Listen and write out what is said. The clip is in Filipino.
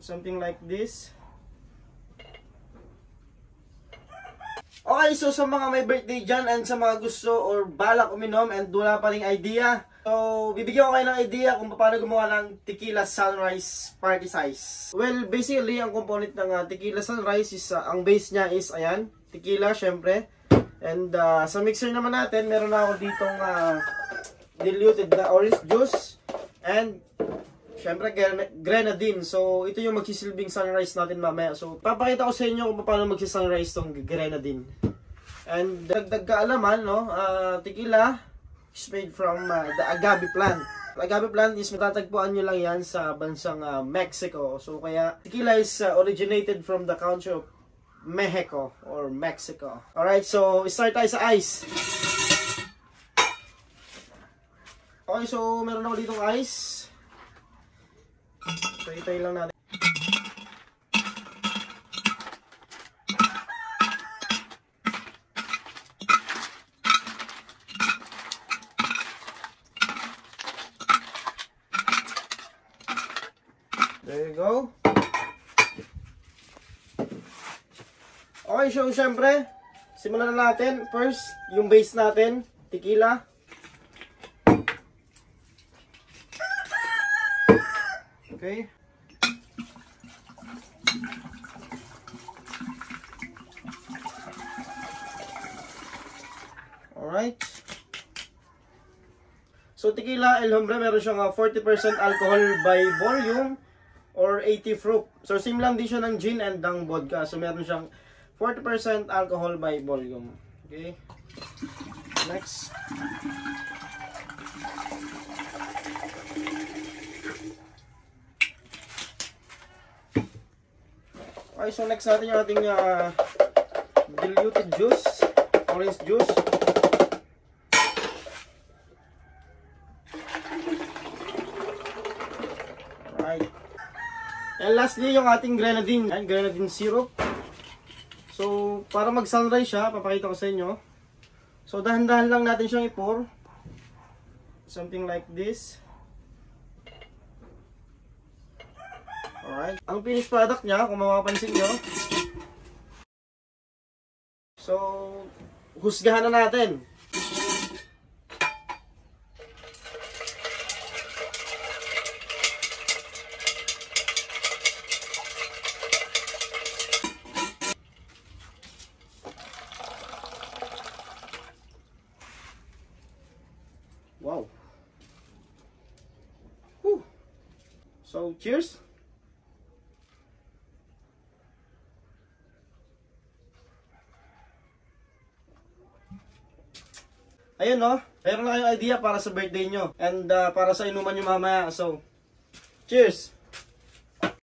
Something like this. Okay, so sa mga may birthday dyan and sa mga gusto or balak uminom and wala pa ring idea, so bibigyan ko kayo ng idea kung paano gumawa ng Tequila Sunrise Party Size. Well, basically, ang component ng Tequila Sunrise is, ang base niya is, ayan, tequila, syempre. And sa mixer naman natin, meron na ako ditong diluted na orange juice and syempre grenadine. So ito yung magsisilbing sunrise natin mamaya. So papakita ko sa inyo kung paano magsisunrise tong grenadine. And dagdag kaalaman, no, tequila is made from the agave plant. The agave plant is matatagpuan nyo lang yan sa bansang Mexico. So kaya tequila is originated from the country of Mexico or Mexico. Alright, so start tayo sa ice. Okay, so meron ako ditong ice. Tayo lang natin. There you go. Okay, so syempre, simulan na natin. First, yung base natin, tequila. Okay. Alright. So, tequila, El Hombre, meron siyang 40% alcohol by volume or 80 proof. So, same lang din siya ng gin and ng vodka. So, meron siyang 40% alcohol by volume. Okay. Next. Okay, so next natin yung ating diluted juice, orange juice. Alright. And lastly, yung ating grenadine, and grenadine syrup. So, para mag-sunrise siya, papakita ko sa inyo. So, dahan-dahan lang natin siyang i-pour. Something like this. Alright. Ang finished product niya, kung mapapansin nyo. So, husgahan na natin. Wow. Whew. So, cheers. Ayun, no? Meron na kayong idea para sa birthday nyo. And para sa inuman nyo mamaya. So, cheers!